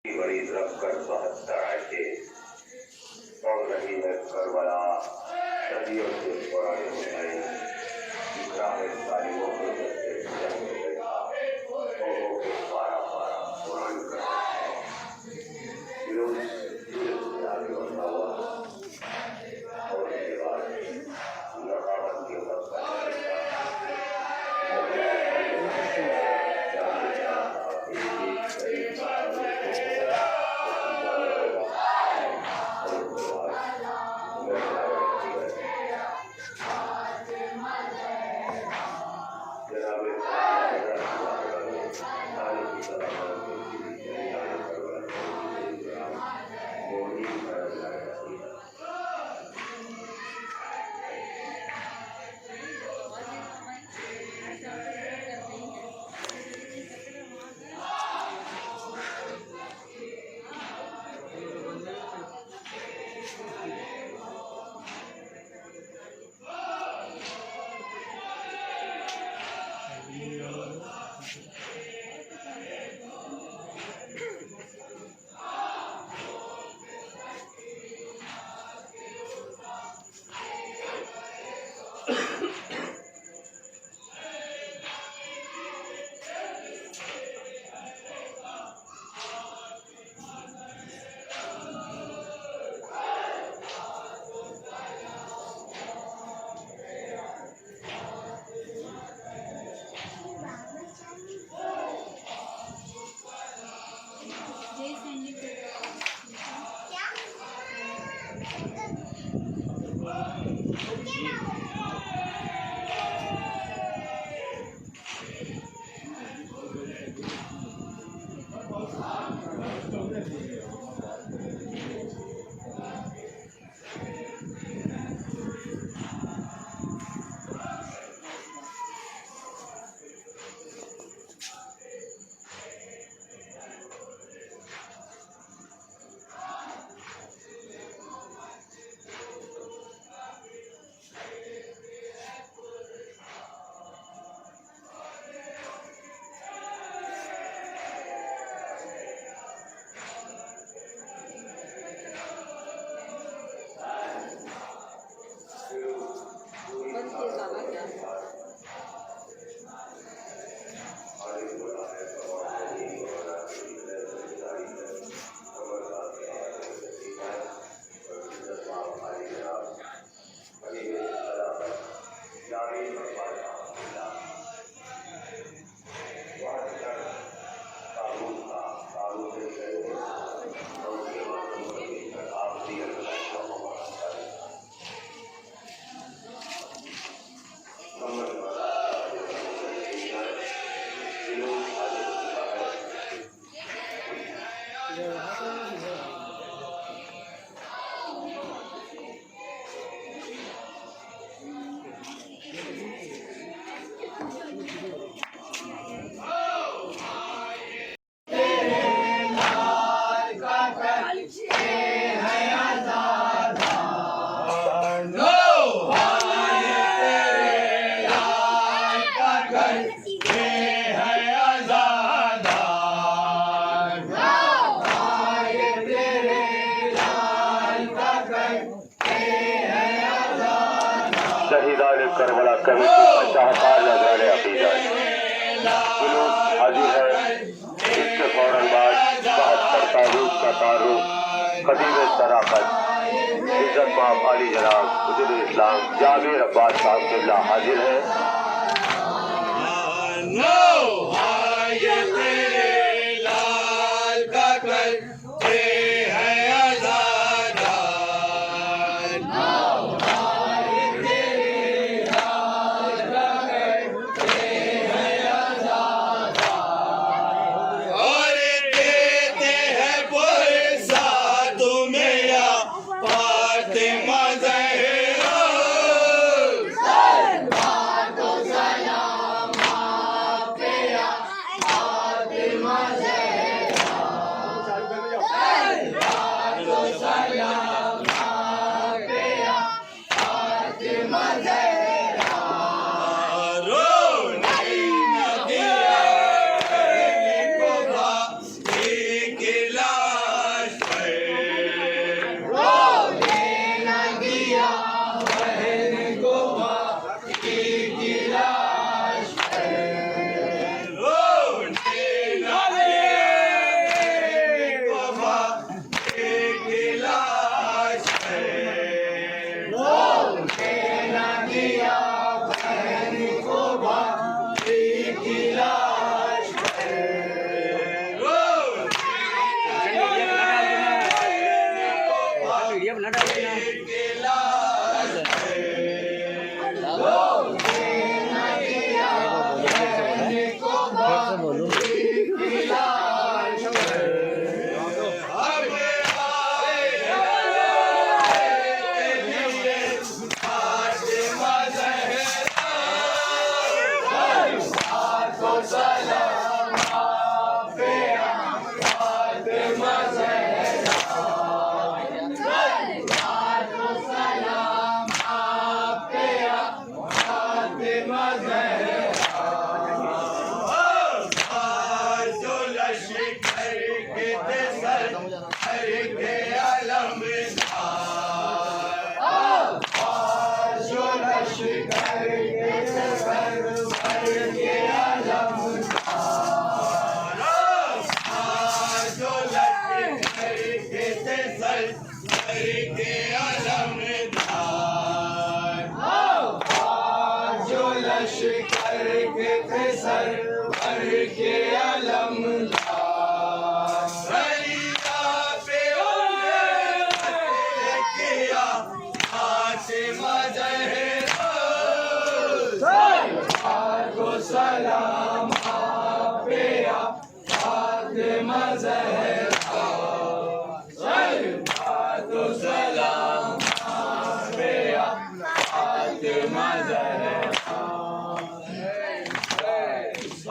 मरीज रखकर 72 आयते और रही है करबला सदियों से पुराने हुसैन इकराम तालिबों के जैसे जंग में बैठा लोगों के पारा पारा कुरान करता है फिरोज धीरे से आगे बढ़ता हुआ और उसके बाद नकाबत के वक्त का करबला कभी शाहकार नजराने अकीदत जुलूस हाजिर है। इसके फौरन बाद 72 तारीख का तारुफ खतीब सराकत इज्जत माफ अली जनाब हुजूर इस्लाम जाबिर अब्बास साहब किबला हाजिर है।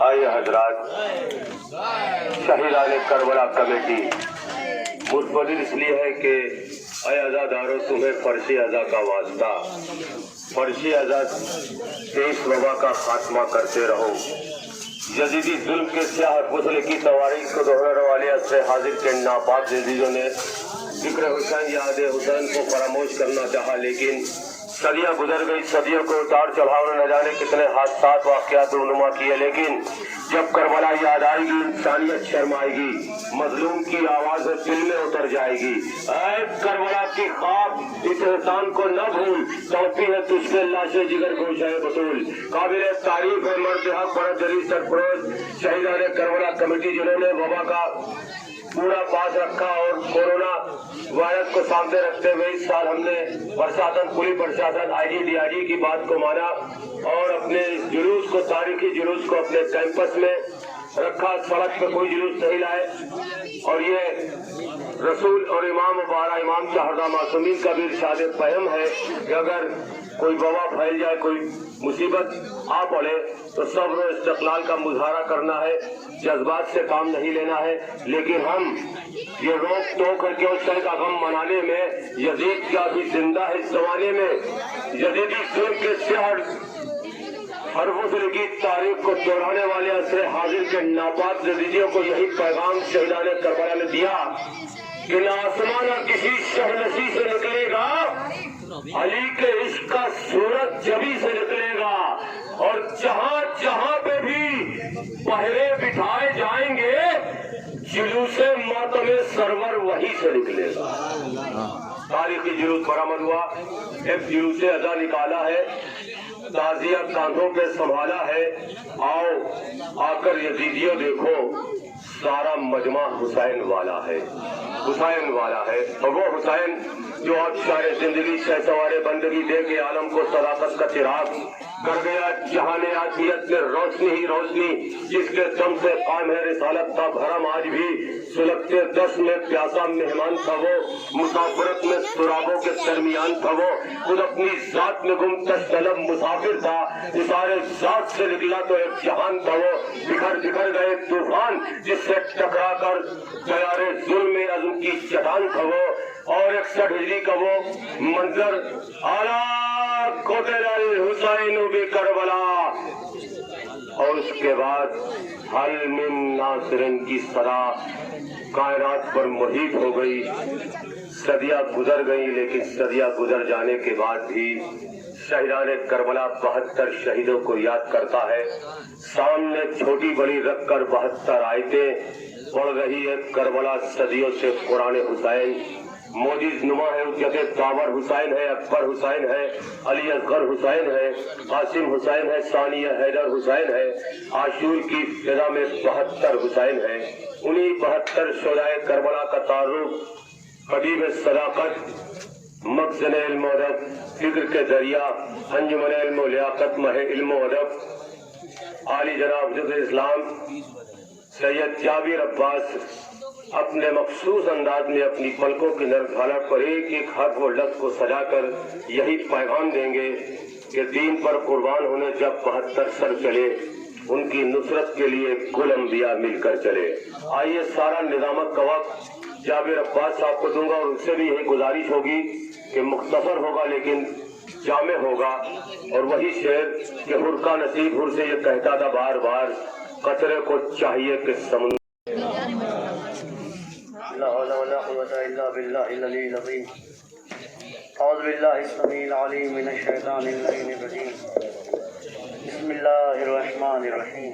आइए हजरात, शहीदान करबला कमेटी मुतमदिन इसलिए है कि अय अज़ादारों तुम्हें फर्शी अज़ा का वास्ता, फर्शी अज़ा तेईस वबा का खात्मा करते रहो। यजीदी जुल्म के स्याह गुस्ल की तवारीख को दोहराने वाले असरे हाजिर के नापाक जदीदों ने जिक्र हुसैन याद हुसैन को फरामोश करना चाहा, लेकिन सदियां गुजर गई, सदियों को उतार चढ़ाव ने न जाने कितने हादसात वाक़यात रूनुमा किए, लेकिन जब करबला याद आएगी इंसानियत शर्माएगी, मजलूम की आवाज दिल में उतर जाएगी। ऐ करबला की ख्वाब इस इंसान को न भूल, सौंपी है तुझसे लाशे जिगर गोशाए बतूल। काबिल तारीफ है मर्द हक बड़ा जलील सरफरोश शहीदान करबला कमेटी, जिन्होंने वबा का पूरा पास रखा और कोरोना वायरस को सामने रखते हुए इस साल हमने प्रशासन, पुलिस प्रशासन, IG DIG की बात को माना और अपने जुलूस को, तारीखी जुलूस को अपने कैंपस में रखा। सड़क पे कोई जुलूस नहीं लाए और ये रसूल और इमाम बारा इमाम चाहदा मासूमीन का भी इरशाद फहम है कि अगर कोई वबा फैल जाए, कोई मुसीबत आ पड़े तो सब्र और इस्तिक़लाल का मुजाहरा करना है, जज्बात से काम नहीं लेना है। लेकिन हम ये रोक टोक करके उस तरह का गम मनाने में यजीद क्या भी जिंदा है इस जमाने में। यजीदी जुल्म के सिहर हर वज़्र की तारीख को दोहराने वाले असरे हाजिर के नापाक जदीदियों को यही पैगाम शहीदान करबला ने दिया कि न आसमान और किसी शहनशी से निकलेगा, अली के इश्क का सूरज जबी से निकलेगा, और जहां जहां पे भी पहरे बिठाए जाएंगे जुलूसे मातमे सरवर वहीं से निकलेगा। तारीखी जुलूस बरामद हुआ, एक जुलूसे अदा निकाला है, ताजिया कांधों पे संभाला है। आओ आकर यजीदियों देखो, सारा मजमा हुसैन वाला है, हुसैन वाला है। और वो हुसैन जो अब सारे जिंदगी शहसवारे बंदगी दे के आलम को सदाकत का चिराग कर गया, जहाने आफियत में रोशनी ही रोशनी, जिसके दम से कायम है रिसालत का भरम। आज भी सुलगते दस में प्यासा मेहमान था वो, मुसाफरत में सुरागों के दरमियान था वो, खुद अपनी जात में गुमतश तलब मुसाफिर था, इशारे जात से निकला तो एक जहान था वो। बिखर बिखर गए तूफान जिससे टकरा कर दयारे जुल्म में अज़्म की चट्टान था वो, और 61 हिजरी का वो मंजर आला कोतल हुसैन बि करबला। और उसके बाद हल मिन नासिरिन की सदा कायनात पर मुहित हो गई। सदियां गुजर गई, लेकिन सदियां गुजर जाने के बाद भी शहीदान करबला 72 शहीदों को याद करता है। सामने छोटी बड़ी रख कर 72 आयतें पढ़ रही है करबला सदियों से कुरान हुसैन। मोजिज नुमा है, उज्जत तावर हुसैन है, अकबर हुसैन है, अली असगर हुसैन है, कासिम हुसैन है, सानिया हैदर हुसैन है, आशूर की फिजा में 72 हुसैन है। उन्हीं 72 शोदाए करबला का तारुफ कदीम सदाकत مخزن علم و ادب فکر کے ذریعہ انجمن علم و لیاقت مہ علم و ادب عالی جناب حجت اسلام سید جابر عباس اپنے مخصوص انداز میں اپنی پلکوں کی نرم حالت پر ایک ایک حرف و لفظ کو سجا کر یہی پیغام دیں گے کہ دین پر قربان ہونے جب 72 سر چلے ان کی نصرت کے لیے کل انبیاء مل کر چلے۔ آئیے سارا نظامت کا وقت جابر عباس صاحب کو دوں گا اور ان سے بھی یہی گزارش ہوگی کہ مختصر ہوگا لیکن جامع ہوگا، اور وہی شعر کہ حر کا نصیب حر سے یہ کہتا تھا بار بار، قطرے کو چاہیے کہ سمندر لا حول ولا قوة الا بالله العلي العظيم۔ اعوذ بالله السميع العليم من الشيطان اللعين الرجيم، بسم الله الرحمن الرحيم،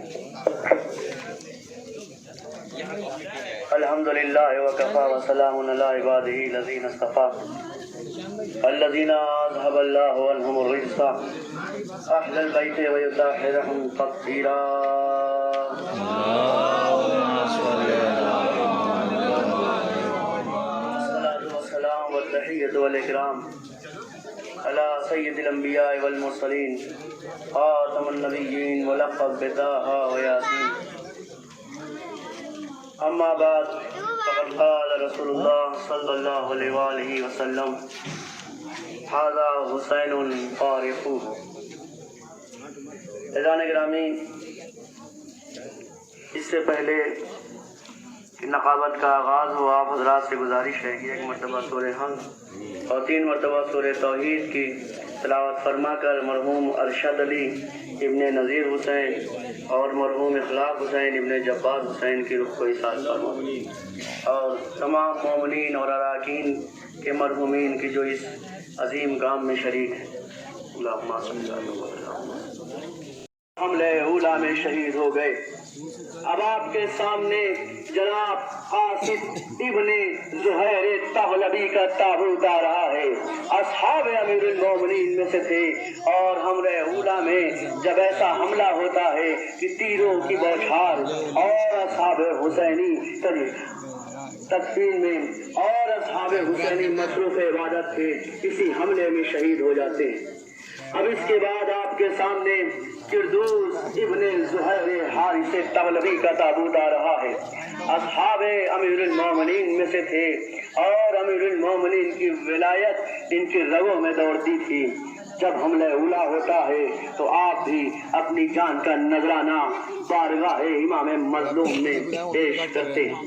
الحمد لله وكفى وسلام على عباده الذين اصطفى الذين اذهب الله عنهم الرجس اهل البيت ويطهرهم تطهيرا۔ والتحية والإكرام على سيد الأنبياء والمرسلين خاتم النبيين ولقب بطه وياسين، أما بعد فقد قال رسول الله صلى الله عليه وآله وسلم هذا حسين فارقوه۔ عزیزان گرامی، اس سے پہلے کہ نقابت کا آغاز ہو، آپ حضرات سے گزارش ہے کہ 1 مرتبہ سورہ حمد اور 3 مرتبہ سورہ توحید کی تلاوت فرما کر مرحوم ارشد علی ابن نذیر حسین اور مرحوم اخلاق حسین ابن جبار حسین کی روح کو ایصال فرما، اور تمام مومنین اور اراکین کے مرحومین کی جو اس عظیم کام میں شریک ہیں۔ اللہم صلی اللہ علیہ وسلم۔ حملہ اولا میں شہید ہو گئے۔ اب آپ کے سامنے جناب قاسم ابن زہیر طغلبی کا تابوت آ رہا ہے۔ اصحاب امیر المومنین میں سے تھے، اور حملہ اولا میں جب ایسا حملہ ہوتا ہے کہ تیروں کی بوچھار اور اصحاب حسینی تکفین میں اور اصحاب حسینی مصروف عبادت تھے، اسی حملے میں شہید ہو جاتے ہیں۔ اب اس کے بعد آپ کے سامنے قردوس ابن زہیر حارث طغلبی کا تابوت آ رہا ہے۔ اصحاب امیر المومنین میں سے تھے، اور امیر المومنین کی ولایت ان کی رگوں میں دوڑتی تھی۔ جب حملہ اولا ہوتا ہے تو آپ بھی اپنی جان کا نذرانہ بارگاہ امام مظلوم میں پیش کرتے ہیں۔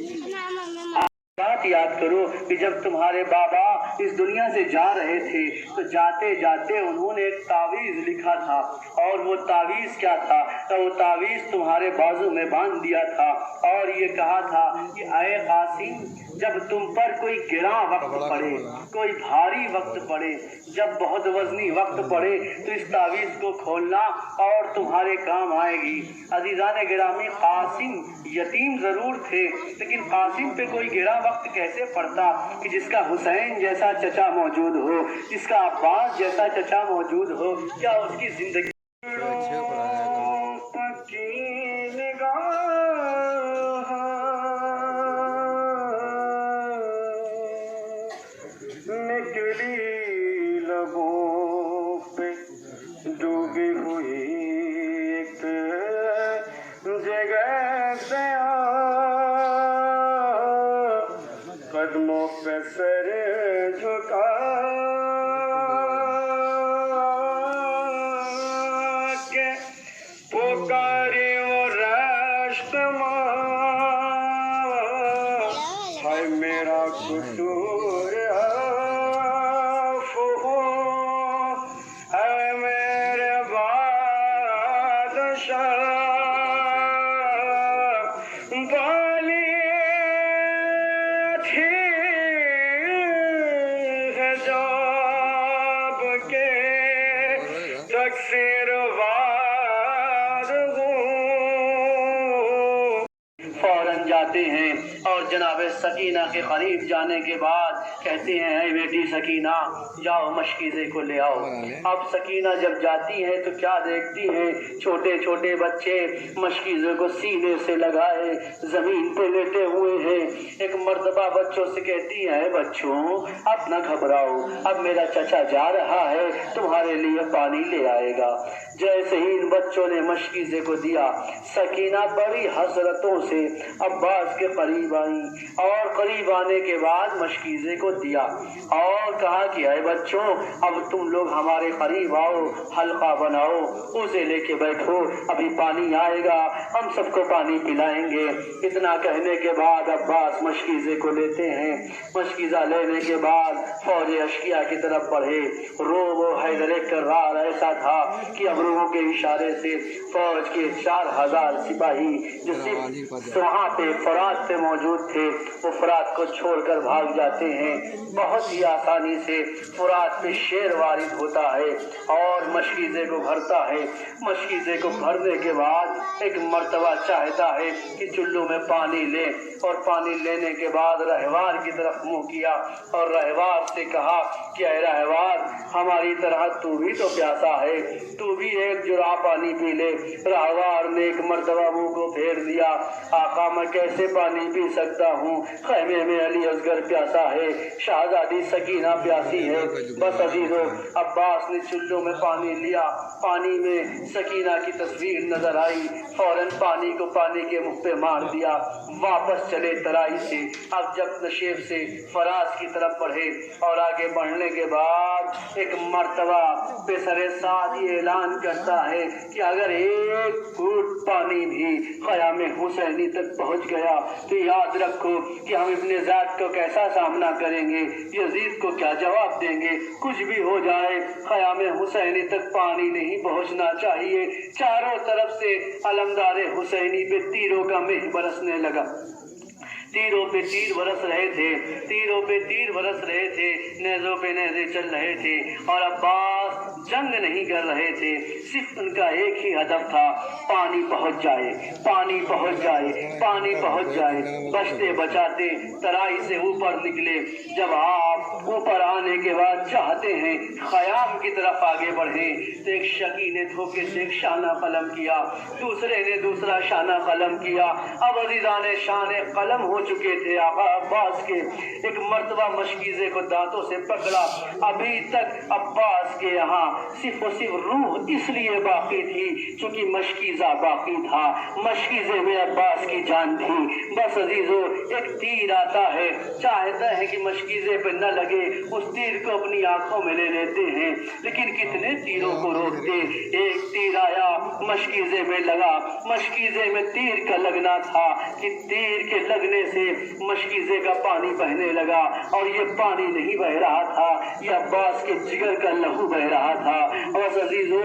بات یاد کرو کہ جب تمہارے بابا اس دنیا سے جا رہے تھے تو جاتے جاتے انہوں نے ایک تعویذ لکھا تھا، اور وہ تعویذ کیا تھا؟ تو وہ تعویذ تمہارے بازو میں باندھ دیا تھا، اور یہ کہا تھا کہ اے قاسم، جب تم پر کوئی گراں وقت پڑے، کوئی بھاری وقت پڑے، جب بہت وزنی وقت پڑے تو اس تعویذ کو کھولنا اور تمہارے کام آئے گی۔ عزیزان گرامی، قاسم یتیم ضرور تھے، لیکن قاسم پہ کوئی گراں وقت کیسے پڑتا کہ جس کا حسین جیسا چچا موجود ہو، جس کا عباس جیسا چچا موجود ہو؟ کیا اس کی زندگی قدموں پہ سر جھکا کے پکاری وہ رشت ماں، ہائے میرا قصور عفو ہے میرے بادشاہ، بالی فوراً جاتے ہیں اور جناب سکینہ کے قریب جانے کے بعد کہتے ہیں اے بیٹی سکینہ جاؤ مشکیزے کو لے آؤ۔ اب سکینہ جب جاتی ہے تو کیا دیکھتی ہیں؟ چھوٹے چھوٹے بچے مشکیزے کو سینے سے لگائے زمین پہ لیٹے ہوئے ہیں۔ ایک مرتبہ بچوں سے کہتی ہے بچوں اب نہ گھبراؤ، اب میرا چچا جا رہا ہے تمہارے لیے پانی لے آئے گا۔ جیسے ہی ان بچوں نے مشکیزے کو دیا سکینہ بڑی حسرتوں سے عباس کے قریب آئی اور قریب آنے کے بعد مشکیزے کو دیا اور کہا کہ اے بچوں اب تم لوگ ہمارے قریب آؤ، حلقہ بناؤ، اسے لے کے بیٹھو، ابھی پانی آئے گا، ہم سب کو پانی پلائیں گے۔ اتنا کہنے کے بعد عباس مشکیزے کو لیتے ہیں۔ مشکیزہ لینے کے بعد فوج اشقیاء کی طرف بڑھے۔ روب و حیدر کرار ایسا تھا کہ ابروہوں کے اشارے سے فوج کے 4000 سپاہی جو صرف وہاں پہ فرات پہ موجود تھے وہ فرات کو چھوڑ کر بھاگ جاتے ہیں۔ بہت ہی آسانی سے فرات پہ شیر وارد ہوتا ہے اور مشکیزے کو بھرتا ہے۔ مشکیزے کو بھرنے کے بعد ایک مرتبہ چاہتا ہے کہ چلو میں پانی لے، اور پانی لینے کے بعد رہوار کی طرف منہ کیا اور رہوار سے کہا کہ اے رہوار ہماری طرح تو بھی تو پیاسا ہے، تو بھی ایک جرعہ پانی پی لے۔ رہوار نے ایک مرتبہ منہ کو پھیر دیا، آقا میں کیسے پانی پی سکتا ہوں، خیمے میں علی اصغر پیاسا ہے، شہزادی سکینہ پیاسی ہے۔ بس عزیزو عباس نے چلو میں پانی لیا، پانی میں سکینہ کی تصویر نظر آئی، فوراً پانی کو پانی کے منہ پہ مار دیا، واپس چلے ترائی سے۔ اب جب نشیب سے فراز کی طرف بڑھے اور آگے بڑھنے کے بعد ایک مرتبہ بے سرے ساتھ یہ اعلان کرتا ہے کہ اگر ایک گھونٹ پانی بھی خیام حسینی تک پہنچ گیا تو یاد رکھو کہ ہم ابن زیاد کو کیسا سامنا کریں گے، یزید کو کیا جواب دیں گے۔ کچھ بھی ہو جائے خیام حسینی تک پانی نہیں پہنچنا چاہیے۔ چاروں طرف سے علمدار حسینی پہ تیروں کا مہ برسنے لگا، تیروں پہ تیر برس رہے تھے، تیروں پہ تیر برس رہے تھے، نیزوں پہ نیزے چل رہے تھے اور عباس جنگ نہیں کر رہے تھے، صرف ان کا ایک ہی ہدف تھا پانی پہنچ جائے، پانی پہنچ جائے، پانی پہنچ جائے۔ بچتے بچاتے ترائی سے اوپر نکلے۔ جب آپ اوپر آنے کے بعد چاہتے ہیں خیام کی طرف آگے بڑھیں تو ایک شقی نے دھوکے سے ایک شانہ قلم کیا، دوسرے نے دوسرا شانہ قلم کیا۔ اب عزیزان شان قلم ہو چکے تھے آقا عباس کے۔ ایک مرتبہ مشکیزے کو دانتوں سے پکڑا۔ ابھی تک عباس کے یہاں صرف و صرف روح اس لیے باقی تھی چونکہ مشکیزہ باقی تھا، مشکیزے میں عباس کی جان تھی۔ بس عزیزو ایک تیر آتا ہے، چاہتا ہے کہ مشکیزے پہ نہ لگے، اس تیر کو اپنی آنکھوں میں لے لیتے ہیں، لیکن کتنے تیروں کو روکتے۔ ایک تیر آیا مشکیزے میں لگا، مشکیزے میں تیر کا لگنا تھا کہ تیر کے لگنے سے مشکیزے کا پانی بہنے لگا، اور یہ پانی نہیں بہ رہا تھا، یہ عباس کے جگر کا لہو بہ رہا تھا۔ اور عزیزو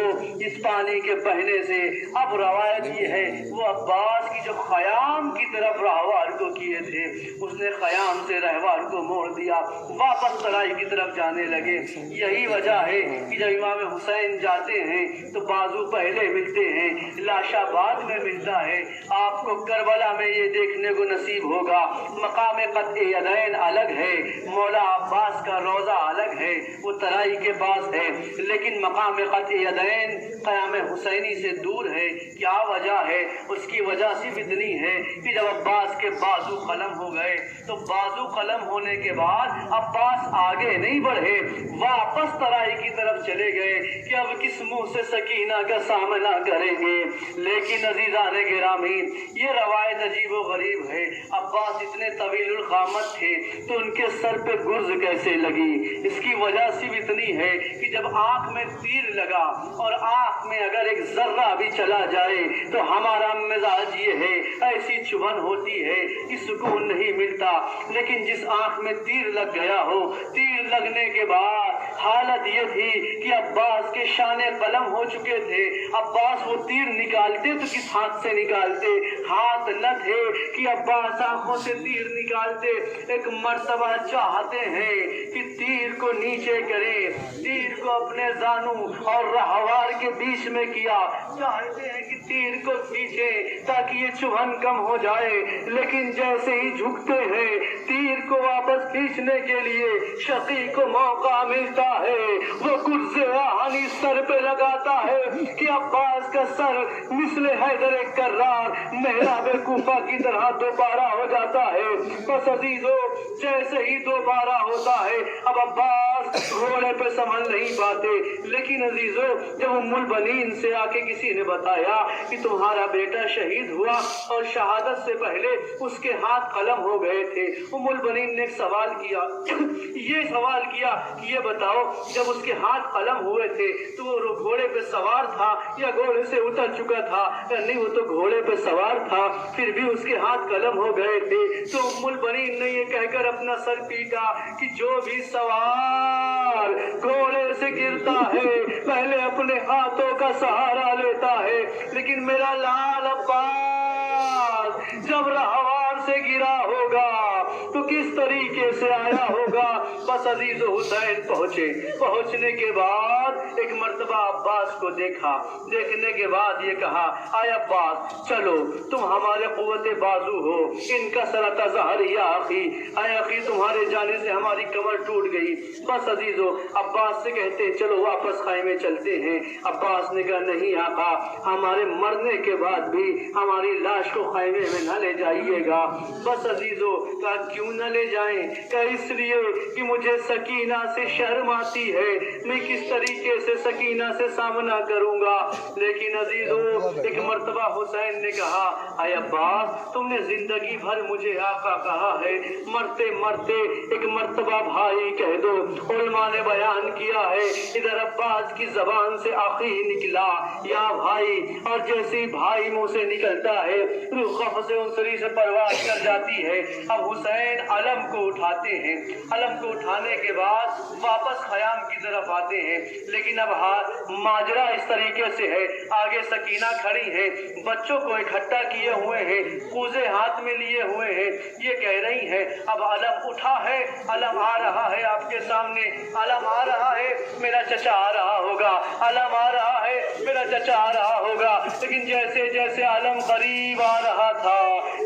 اس پانی کے بہنے سے اب روایت یہ ہے وہ عباس کی جو خیام کی طرف رہوار کو کیے تھے اس نے خیام سے رہوار کو موڑ دیا، واپس ترائی کی طرف جانے لگے۔ یہی وجہ ہے کہ جب امام حسین جاتے ہیں تو بازو پہلے ملتے ہیں، لاشا بعد میں ملتا ہے۔ آپ کو کربلا میں یہ دیکھنے کو نصیب ہوگا، مقام قطع یدین الگ ہے، مولا عباس کا روضہ الگ ہے، وہ ترائی کے پاس ہے، لیکن مقام قطع یدین قیام حسینی سے دور ہے۔ کیا وجہ ہے؟ اس کی وجہ صرف اتنی ہے کہ جب عباس کے بازو قلم ہو گئے تو بازو قلم ہونے کے بعد عباس آگے نہیں بڑھے، واپس ترائی کی طرف چلے گئے کہ اب کس منہ سے سکینہ کا سامنا کریں گے۔ لیکن عزیزان گرامی یہ روایت عجیب و غریب ہے، عباس اتنے طویل القامت تھے تو ان کے سر پہ گرز کیسے لگی؟ اس کی وجہ صرف اتنی ہے کہ جب آنکھ میں تیر لگا اور آنکھ میں اگر ایک ذرہ بھی چلا جائے تو ہمارا مزاج یہ ہے ایسی چبھن ہوتی ہے کہ سکون نہیں ملتا، لیکن جس آنکھ میں تیر لگ گیا ہو، تیر لگنے کے بعد حالت یہ تھی کہ عباس کے شانے قلم ہو چکے تھے۔ عباس وہ تیر نکالتے تو کس ہاتھ سے نکالتے؟ ہاتھ نہ تھے کہ عباس آنکھوں سے تیر نکالتے۔ ایک مرتبہ چاہتے ہیں کہ تیر کو نیچے کریں، تیر کو اپنے زانو اور رہوار کے بیچ میں کیا. چاہتے ہیں کہ تیر کو کھینچے تاکہ یہ چبھن کم ہو جائے, لیکن جیسے ہی جھکتے ہیں تیر کو واپس کھینچنے کے لیے شقی کو موقع ملتا ہے, وہ گرز آہنی سر پہ لگاتا ہے کہ عباس کا سر مثل حیدر کرار محراب کوفہ کی طرح دوبارہ ہو جاتا ہے. بس عزیزو جیسے ہی دوبارہ ہوتا ہے اب عباس گھوڑے پہ سنبھل نہیں پاتے. لیکن عزیزو جب ام البنین سے آ کے کسی نے بتایا کہ تمہارا بیٹا شہید ہوا اور شہادت سے پہلے اس کے ہاتھ قلم ہو گئے تھے, ام البنین نے ایک سوال کیا, یہ سوال کیا کہ یہ بتاؤ جب اس کے ہاتھ قلم ہوئے تھے تو وہ گھوڑے پہ سوار تھا یا گھوڑے سے اتر چکا تھا؟ نہیں, وہ تو گھوڑے پہ سوار تھا, پھر بھی اس کے ہاتھ قلم ہو گئے تھے. تو ام البنین نے یہ کہہ کر اپنا سر پیٹا کہ جو بھی سوار گھوڑے سے گرتا ہے پہلے اپنے ہاتھوں کا سہارا لیتا ہے, لیکن میرا لال عباس جب رہوار سے گرا ہوگا تو کس طریقے سے آیا ہوگا. بس عزیز و حسین پہنچنے کے بعد ایک مرتبہ عباس کو دیکھا, دیکھنے کے بعد یہ کہا, آئے عباس چلو تم ہمارے قوت بازو ہو, ان کا سرت ظہر یا اخی, اے اخی تمہارے جانے سے ہماری کمر ٹوٹ گئی. بس عزیزو عباس سے کہتے چلو واپس خیمے چلتے ہیں. عباس نے کہا نہیں آقا, ہمارے مرنے کے بعد بھی ہماری لاش کو خیمے میں نہ لے جائیے گا. بس عزیزو کہا کیوں نہ لے جائیں؟ کہ اس لیے کہ مجھے سکینہ سے شرم آتی ہے, میں کس طریقے سے سکینہ سے سامنا کروں گا. لیکن عزیزو ایک مرتبہ حسین نے کہا, اے عباس تم نے زندگی بھر مجھے آقا کہا ہے, مرتے مرتے ایک مرتبہ بھائی کہہ دو. علماء نے بیان کیا ہے ادھر عباس کی زبان سے آخی نکلا یا بھائی, اور جیسے بھائی منہ سے نکلتا ہے روح خف سے انصری سے پرواز کر جاتی ہے. اب حسین علم کو اٹھاتے ہیں, علم کو اٹھانے کے بعد واپس خیام کی طرف آتے ہیں. لیکن اب ماجرا اس طریقے سے ہے, آگے سکینہ کھڑی ہے, بچوں کو اکٹھا کیے ہوئے ہیں, کوزے ہاتھ میں لیے ہوئے ہیں, یہ کہہ رہی ہیں اب علم اٹھا ہے, علم آ رہا ہے آپ کے سامنے, علم آ رہا ہے, میرا چچا آ رہا ہوگا, علم آ رہا ہے, میرا چچا آ رہا ہوگا. لیکن جیسے جیسے علم قریب آ رہا تھا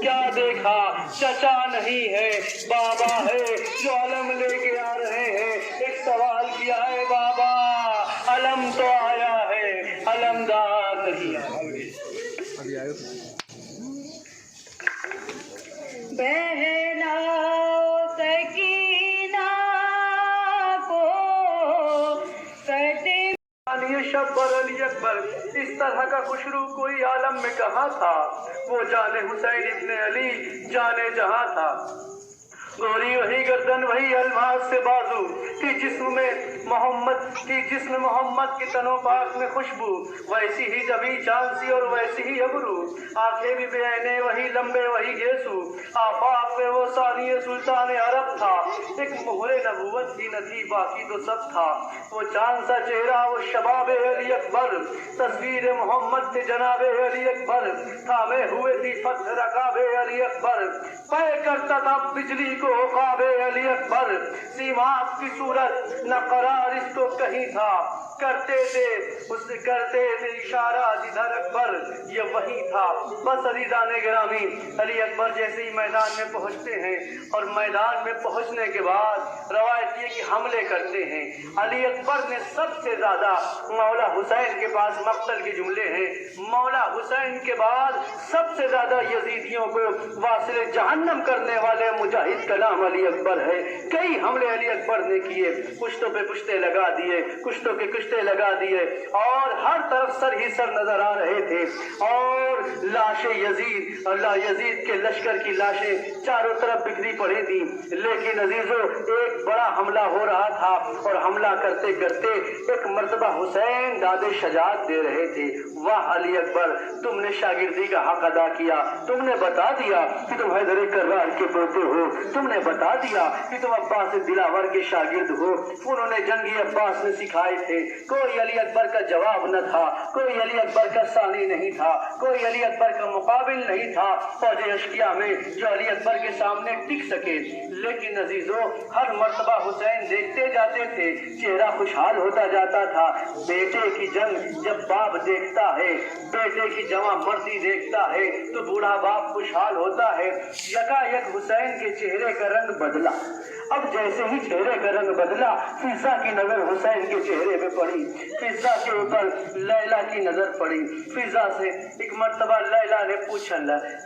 کیا دیکھا, چچا نہیں ہے بابا ہے جو علم لے کے آ رہے ہیں. ایک سوال کیا ہے, بابا علم تو آیا ہے, علمدار نہیں ہے. بہنا سکینہ کو کہتے یہ شب بر علی اکبر, اس طرح کا خوشرو کوئی عالم میں کہاں تھا. وہ جان حسین ابن علی جانے جہاں تھا. گوری وہی گردن وہی الماس سے بازو تھی, جسم محمد کی تنو پاک میں خوشبو, ویسی ہی جبھی چانسی اور ویسی ہی ابرو, آنکھیں بھی بے عینے وہی لمبے وہی گیسو, آفاق میں وہ ثانی سلطان عرب تھا. ایک مہر نبوت ہی نہ تھی باقی تو سب تھا. وہ چاند سا چہرہ وہ شباب علی اکبر, تصویر محمد تھے جناب علی اکبر, تھامے ہوئے تھی فتح رکاب علی اکبر, پے کرتا تھا بجلی کو عقاب علی اکبر, سیماب کی صورت نہ قرار اس کو کہیں تھا, کرتے تھے اشارہ جدھر اکبر یہ وہی تھا. بس عزیزان گرامی, علی اکبر جیسے ہی میدان میں پہنچتے ہیں اور میدان میں پہنچنے کے بعد روایت یہ کہ حملے کرتے ہیں. علی اکبر نے سب سے زیادہ مولا حسین کے پاس مقتل کے جملے ہیں, مولا حسین کے بعد سب سے زیادہ یزیدیوں کو واصل جہنم کرنے والے مجاہد کا نام علی اکبر ہے. کئی حملے علی اکبر نے کیے, پشتوں پہ پشتے لگا دیے, کشتوں کے کشتے لگا دیے, اور ہر طرف سر ہی سر نظر آ رہے تھے, اور لاشیں یزید اللہ یزید کے لشکر کی لاشیں چاروں طرف بکھری پڑی تھی. لیکن عزیزو ایک بڑا حملہ ہو رہا تھا, اور حملہ کرتے کرتے ایک مرتبہ حسین داد شجاعت دے رہے تھے. واہ علی اکبر, تم نے شاگردی کا حق ادا کیا, تم نے بتا دیا کہ تم حیدر کرار کے پوتے ہو, تم نے بتا دیا کہ तुम अब्बास दिलावर के शागिर्द हो। उन्होंने जंगी अब्बास में सिखाए थे। कोई अली अकबर का जवाब न था, कोई अली अकबर का सानी नहीं था, कोई अली अकबर का मुकाबिल नहीं था फौज अशकिया में जो अली अकबर के सामने टिक सके। लेकिन अजीजों, हर मर्तबा हुसैन देखते जाते थे, चेहरा खुशहाल होता जाता था। बेटे की जंग जब बाप देखता है, बेटे की जवां मर्दी देखता है, तो बूढ़ा बाप खुशहाल होता है। यकायक हुसैन के चेहरे का रंग बदला। अब जैसे ही चेहरे का रंग बदला, फिजा की नजर हुसैन के चेहरे पे पड़ी। फिजा के ऊपर लैला की नजर पड़ी। फिजा से एक मर्तबा लैला ने पूछा,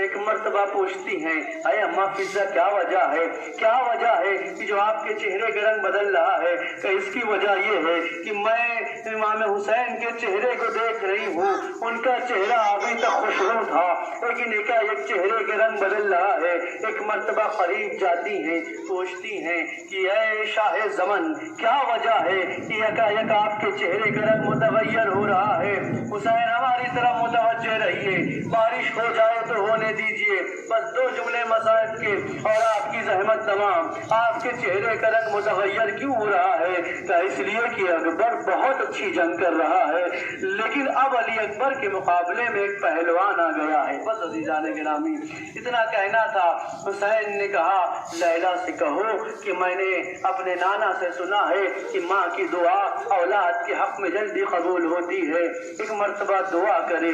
एक मर्तबा पूछती हैं, अरे अम्मा फिजा क्या वजह है, क्या वजह है कि जो आपके चेहरे का रंग बदल रहा है? कि इसकी वजह ये है कि मैं इमाम हुसैन के चेहरे को देख रही हूँ, उनका चेहरा अभी तक खुशबू था, लेकिन एकाएक चेहरे का रंग बदल रहा है। एक मर्तबा करीब जाती हैं, पूछती हैं कि ऐ शाह ज़मन, क्या वजह है कि यकायक आपके चेहरे का रंग मुतगय्यर हो रहा है? हुसैन, हमारी तरफ मुतवज्जे रहिए, बारिश हो जाए तो होने दीजिए, बस 2 जुमले मसाइब के और आपकी जहमत तमाम। आपके चेहरे का रंग मुतगय्यर क्यों हो रहा है? क्या इसलिए कि अकबर बहुत अच्छी जंग कर रहा है, लेकिन अब अली अकबर के मुकाबले में एक पहलवान आ गया है। बस अजीजान गिरामी, इतना कहना था। हुसैन ने कहा, लैला से कहो कि मैंने अपने नाना से सुना है कि माँ की दुआ औलाद के हक में जल्दी कबूल होती है। एक मर्तबा दुआ करे।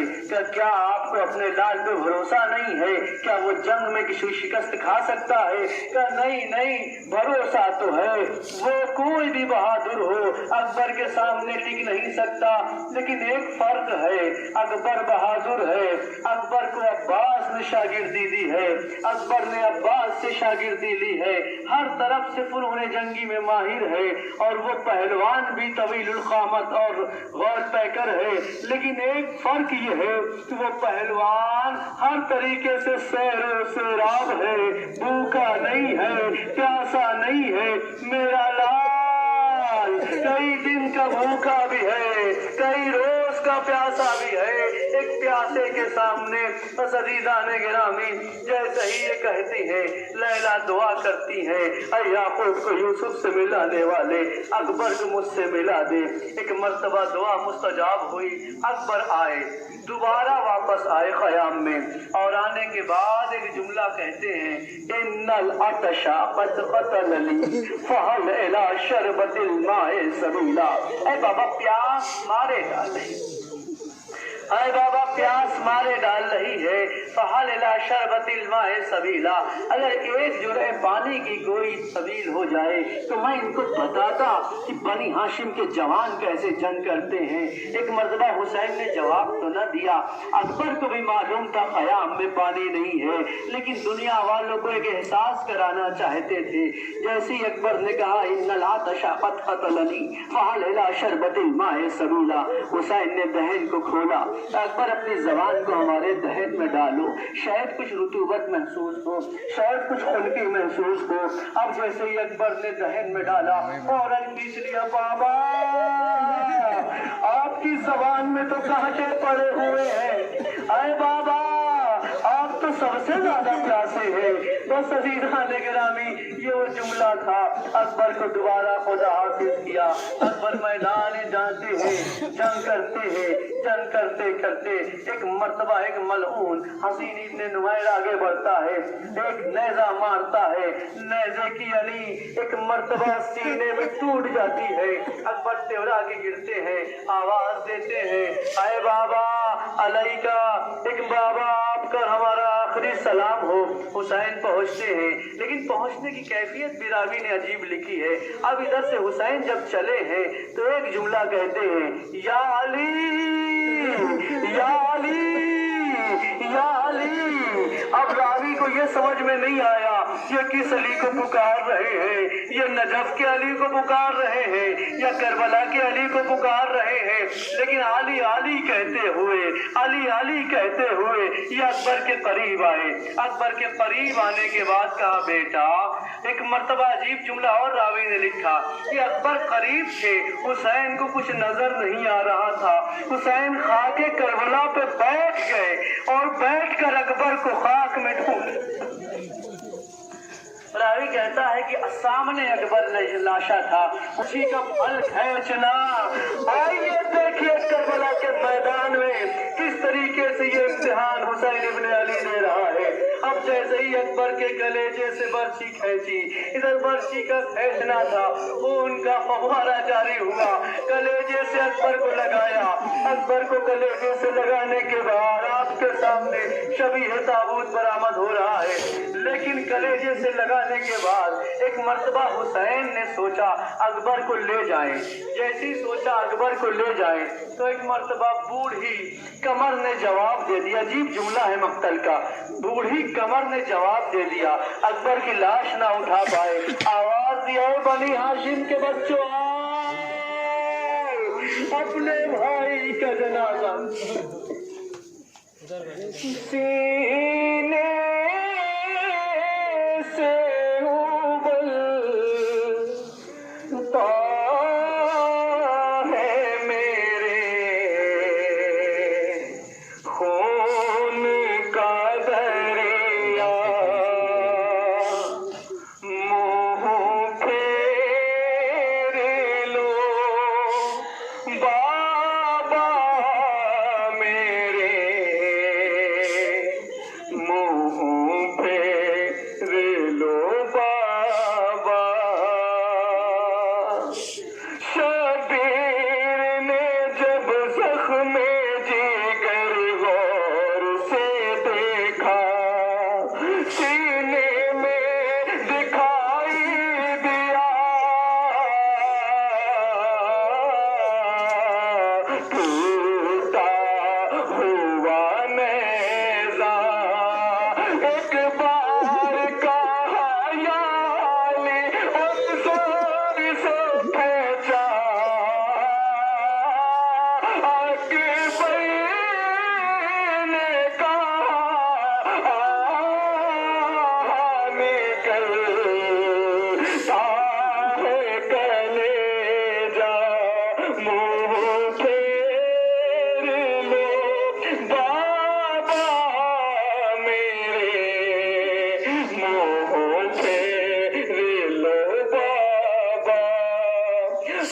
क्या आपको अपने लाल पे भरोसा नहीं है? क्या वो जंग में किसी शिकस्त खा सकता है? क्या नहीं नहीं, भरोसा तो है। वो कोई भी बहादुर हो, अकबर के सामने टिक नहीं सकता, लेकिन एक फर्क है, अकबर बहादुर है। अकबर को अब्बास ने शागिर्दी दी है, अकबर ने अब्बास से शागिर्दी ली है, हर तरफ से फनून जंगी में माहिर है, और वो पहलवान भी तवीलुल क़ामत और गौल पैकर है। लेकिन एक फर्क ये है कि वो पहलवान हर तरीके से सैराब है, भूखा नहीं है, प्यासा नहीं है। मेरा लाल कई दिन का भूखा भी है, कई रोज का प्यासा भी है। एक प्यासे के सामने बस अज़ीज़ान गिरामी, जैसे ही ये कहती है, लैला दुआ करती है, ऐ याकूब को यूसुफ से मिलाने वाले, अकबर को मुझसे मिला दे। एक मर्तबा दुआ मुस्तजाब हुई। अकबर आए, दोबारा वापस आए क़याम में, और आने के बाद एक जुमला कहते हैं, इन्नल अतशा क़द क़तलनी फ़हल इला शरबतिल माए सबीला। ऐ बाबा प्यास मारे डाल रही, अरे बाबा प्यास मारे डाल रही है। फहल इला शरबतिल माए सबीला, अगर एक जुरअ पानी की कोई सबील हो जाए तो मैं इनको बताता कि बनी हाशिम के जवान कैसे जंग करते हैं। एक मर्तबा हुसैन ने जवाब तो न दिया। अकबर को भी मालूम था क़याम में पानी नहीं है, लेकिन दुनिया वालों को एक एहसास कराना चाहते थे। जैसे ही अकबर ने कहा, इन्नल आतशा क़द क़तलनी फहल इला शरबतिल माए सबीला, हुसैन ने दहन को खोला। अकबर अपनी जबान को हमारे दहन में डालो, शायद कुछ रुतूबत महसूस हो, शायद कुछ खुनकी महसूस हो। अब जैसे ही अकबर ने दहन में डाला, फौरन खींच लिया, बाबा आपकी जबान में तो कांटे पड़े हुए हैं। अरे बाबा आप तो सबसे ज्यादा प्यासे हैं। बस अज़ीज़ान गिरामी, ये वो जुमला था। अकबर को दोबारा खुदा हाफिज किया। अकबर मैदान जाते हैं, जंग करते हैं, जंग करते करते एक मर्तबा एक मलऊन हसीन इब्न नुमैर आगे बढ़ता है, एक नेजा मारता है, नेजे की अली एक मर्तबा सीने में टूट जाती है। अकबर तेवरा के गिरते हैं, आवाज देते हैं, आए बाबा अलैका, एक बाबा आपका हमारा आखिरी सलाम हो। हुसैन पहुंचते हैं, लेकिन पहुंचने की कैफियत भी रावी ने अजीब लिखी है। अब इधर से हुसैन जब चले हैं तो एक जुमला कहते हैं, या अली या अली या अली। अब रावी को ये समझ में नहीं आया ये किस अली को पुकार रहे हैं, ये नजफ के अली को पुकार रहे हैं या करबला के अली को पुकार रहे हैं। लेकिन अली अली कहते हुए, अली अली कहते हुए ये अकबर के करीब आए। अकबर के करीब आने के बाद कहा, बेटा एक मर्तबा अजीब जुमला और रावी ने लिखा कि अकबर करीब थे, हुसैन को कुछ नजर नहीं आ रहा था। हुसैन खाके करबला पे बैठ गए और बैठकर अकबर को खाक में ढूंढ। रावी कहता है कि सामने अकबर लाशा था, उसी का फल खींचना। आइए देखिए करबला के मैदान में किस तरीके से ये इम्तिहान हुसैन इब्ने अली ले रहा है। अब जैसे ही अकबर के कलेजे से बर्छी खींची, इधर बर्छी का खींचना था, वो उनका फव्वारा जारी हुआ, कलेजे से अकबर को लगाया। अकबर को कलेजे से लगाने के बाद आपके सामने शबीह ताबूत बरामद हो रहा है, लेकिन कलेजे से लगाने के बाद एक मर्तबा हुसैन ने सोचा अकबर को ले जाएं। जैसे ही सोचा अकबर को ले जाएं तो एक मर्तबा बूढ़ी कमर ने जवाब दे दिया। अजीब जुमला है मक्तल का, बूढ़ी कमर ने जवाब दे दिया, अकबर की लाश ना उठा पाए। आवाज दिया, बनी हाशिम के बच्चों अपने भाई का जनाजा सीने से उबलता है मेरे खून का दरिया, मुँह फेर लो बाबा मेरे, मुँह फेर लो बाबा। शबीर ने जब ज़ख्म जिगर गौर से देखा, सीने में दिखाई दिया टूटा हुआ नेज़ा। एक बार कहा या अली, उस जोर से खींचा, अकबर ने कहा निकलता है कलेजा, मुँह फेर लो बाबा मेरे, मुँह फेर लो बाबा।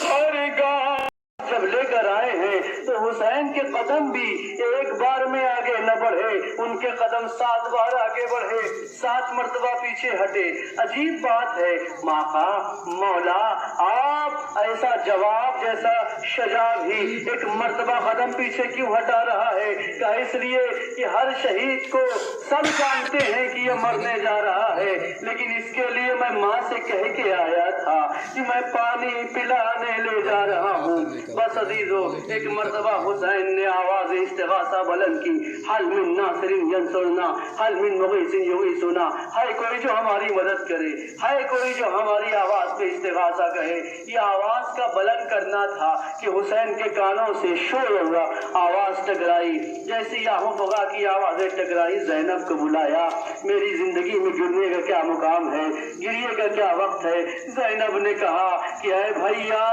हर गाँव जब लेकर आए हैं तो हुसैन के कदम भी एक बार में आगे न बढ़े, उनके कदम 7 बार आगे बढ़े, 7 मर्तबा पीछे हटे। अजीब बात है, माका मौला आप ऐसा जवाब जैसा शजा भी एक मर्तबा कदम पीछे क्यों हटा रहा है? क्या इसलिए कि हर शहीद को सब जानते हैं कि ये मरने जा रहा है, लेकिन इसके लिए मैं माँ से कह के आया था कि मैं पानी पिलाने ले जा रहा हूँ। बस अजीजों, एक मर्तबा हुसैन ने आवाज इस्तिगासा बुलंद की, हल मिन नासिरिन यंसुरना, हल मिन मुगीसिन युगीसुना। है कोई जो हमारी मदद करे, है कोई जो हमारी आवाज पे इस्तिगासा कहे। ये आवाज का बुलंद करना था कि हुसैन के कानों से शोर हुआ, आवाज टकराई। जैसी याहू फगा की आवाजें टकराई, ज़ैनब को बुलाया, मेरी जिंदगी में गिरने का क्या मुकाम है, गिरिए का क्या वक्त है। ज़ैनब ने कहा कि है भैया,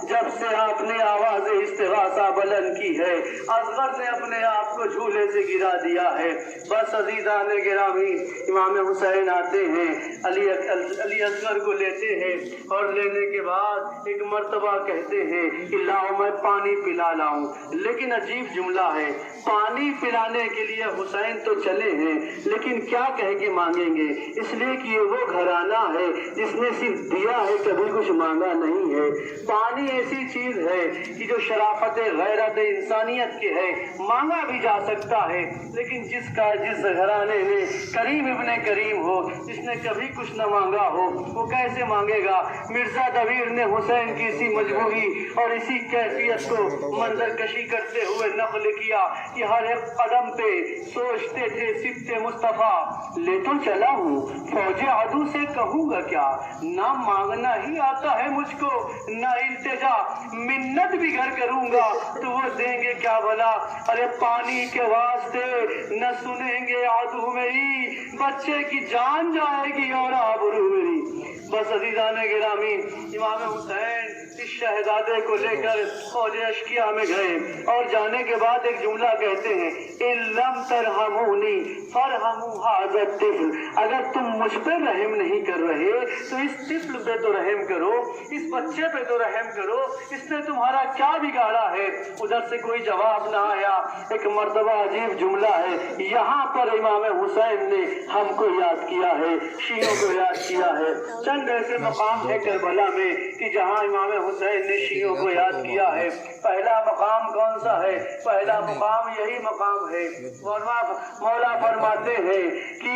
जब से आपने आवाज इस्तिगासा बुलंद की है, असगर ने अपने आप को झूले से गिरा दिया है। बस अजीजान गिरामी, इमाम हुसैन आते हैं, अली असगर को लेते हैं और लेने के बाद एक मर्तबा कहते हैं कि लाओ मैं पानी पिला लाऊं। लेकिन अजीब जुमला है, पानी पिलाने के लिए हुसैन तो चले हैं, लेकिन क्या कह के मांगेंगे? इसलिए कि वो घराना है जिसने सिर्फ दिया है, कभी कुछ मांगा नहीं है। पानी ऐसी चीज है कि जो शराफत गैरत इंसानियत के है, मांगा भी जा सकता है, लेकिन जिस घराने में करीम इब्ने करीम हो, जिसने कभी कुछ न मांगा हो, वो कैसे मांगेगा? मिर्जा दबीर ने हुसैन की इसी मजबूरी और इसी कैफियत को मंजर कशी करते हुए नकल किया कि हर एक कदम पे सोचते थे सिफ्ते मुस्तफा, ले तो चला हूँ फौजे अदू से कहूँगा क्या, ना मांगना ही आता है मुझको, ना इल्तिजा मिन्नत भी घर करूँगा तो वो देंगे क्या भला। अरे पानी के वास्ते न सुनेंगे आदू मेरी, बच्चे की जान जाएगी और आबरू मेरी। بس عزیزان گرامی، امام حسین اس شہزادے کو لے کر فوج اشکیا میں گئے اور جانے کے بعد ایک جملہ کہتے ہیں ان لم ترحمونی فرحموا ھذا الطفل، اگر تم مجھ پہ رحم نہیں کر رہے تو اس طفل پہ تو رحم کرو، اس بچے پہ تو رحم کرو، اس نے تمہارا کیا بگاڑا ہے؟ ادھر سے کوئی جواب نہ آیا۔ ایک مرتبہ عجیب جملہ ہے، یہاں پر امام حسین نے ہم کو یاد کیا ہے، شیعوں کو یاد کیا ہے۔ چند ایسے مقام ہے کربلا میں کہ جہاں امام حسین نے شیعوں کو یاد کیا ہے۔ پہلا مقام کون سا ہے؟ پہلا مقام یہی مقام ہے۔ مولا فرماتے ہیں کہ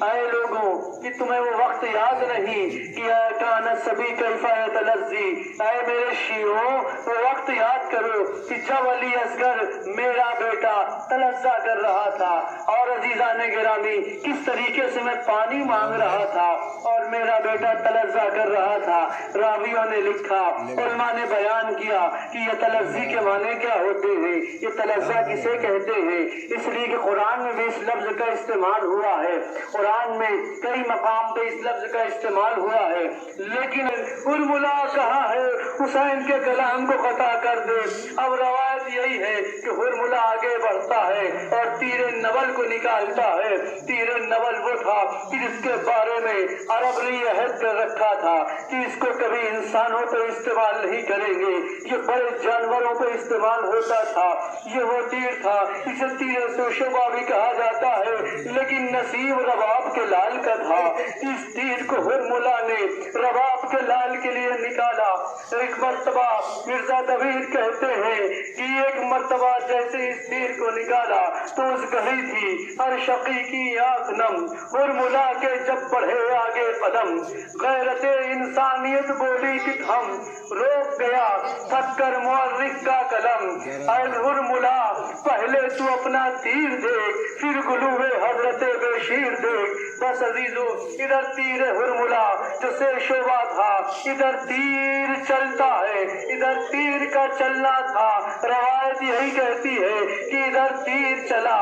اے لوگوں، کہ تمہیں وہ وقت یاد نہیں کہ کان سبھی کیف یتلذی، اے میرے شیعوں وہ وقت یاد کرو کہ جب علی اصغر میرا بیٹا تلذہ کر رہا تھا اور عزیزان گرامی کس طریقے سے میں پانی مانگ رہا تھا اور میرا بیٹا تلذہ کر رہا تھا۔ راویوں نے لکھا، علماء نے بیان کیا کہ یہ تلذی کے معنی کیا ہوتے ہیں، یہ تلذہ کسے کہتے ہیں، اس لیے کہ قرآن میں بھی اس لفظ کا استعمال ہوا ہے، قرآن میں کئی مقام پہ اس لفظ کا استعمال ہوا ہے، لیکن ارملا کہا ہے حسین کے کلام کو قطع کر دے۔ اب روایت یہی ہے کہ ہرملا آگے بڑھتا ہے اور تیر نبل کو نکالتا ہے۔ تیر نبل وہ تھا کہ جس کے بارے میں عرب نے یہ عہد کر رکھا تھا کہ اس کو کبھی انسانوں پہ استعمال نہیں کریں گے، یہ بڑے جانوروں پہ استعمال ہوتا تھا۔ یہ وہ تیر تھا، اسے تیر سوشبہ بھی کہا جاتا ہے، لیکن نصیب رباب کے لال کا تھا۔ اس تیر کو ہرملا نے رباب کے لال کے لیے نکالا۔ ایک مرتبہ مرزا طویل کہتے ہیں کہ ایک مرتبہ جیسے اس تیر کو نکالا تو اس گئی تھی ہر شقی کی آنکھ نم، ہرملا کے جب بڑھے آگے قدم، غیرت انسانیت بولی کہ ہم روک گیا تھک کر مورخ کا قلم۔ اے ہرملا پہلے تو اپنا تیر دیکھ پھر گلوے حضرت بشیر دیکھ۔ بس عزیزو ادھر تیر ہرملا جو سے شعبہ تھا، ادھر تیر چلتا ہے، ادھر تیر کا چلنا تھا۔ روایت یہی کہتی ہے کہ ادھر تیر چلا،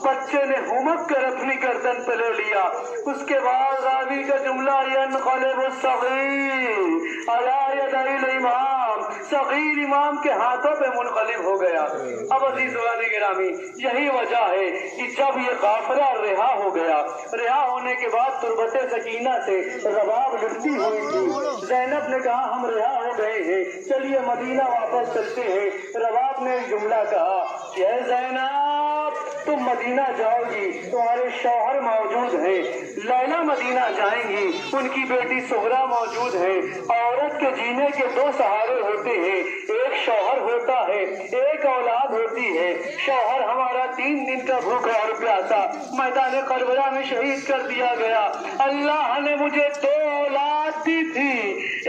بچے نے ہمک کر اپنی گردن پہ لے لیا۔ اس کے بعد راوی کا جملہ ینقلب الصغیر علی یدی الامام، صغیر امام کے ہاتھوں پہ منقلب ہو گیا۔ اب عزیزان گرامی یہی وجہ ہے کہ جب یہ قافلہ رہا ہو گیا، رہا ہونے کے بعد تربت سکینہ سے رباب لٹتی ہوئی تھی، زینب نے کہا ہم رہا ہو گئے ہیں، چلیے مدینہ واپس چلتے ہیں۔ رباب نے ایک جملہ کہا کہ اے زینب تم مدینہ جاؤ گی، تمہارے شوہر موجود ہیں، لیلا مدینہ جائیں گی، ان کی بیٹی سغرا موجود ہے۔ عورت کے جینے کے دو سہارے ہوتے ہیں، ایک شوہر ہوتا ہے، ایک اولاد ہوتی ہے۔ شوہر ہمارا 3 دن کا بھوکا اور پیاسا میدان کربلا میں شہید کر دیا گیا۔ اللہ نے مجھے 2 اولاد دی تھی،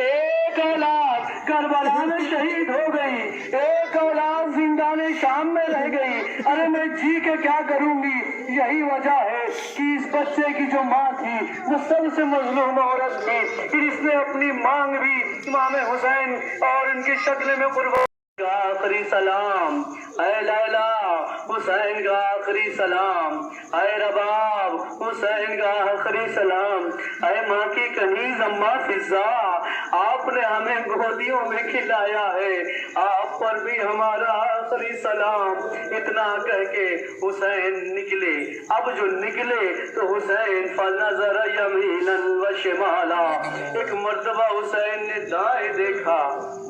ایک اولاد کربلا میں شہید ہو گئی، ایک اولاد زندان شام میں رہ گئی۔ ارے میں جی کے کیا کروں گی؟ یہی وجہ ہے کہ اس بچے کی جو ماں تھی وہ سب سے مظلوم عورت تھی، پھر اس نے اپنی مانگ بھی امام حسین اور ان کی شکل میں قربان کا آخری سلام، اے لیلا حسین کا آخری سلام، اے رباب حسین کا آخری سلام، اے ماں کی کنیز اماں فضا آپ نے ہمیں گودیوں میں کھلایا ہے، آپ پر بھی ہمارا آخری سلام۔ اتنا کہہ کے حسین نکلے۔ اب جو نکلے تو حسین فنظر یمینا و شمالا، ایک مرتبہ حسین نے دائیں دیکھا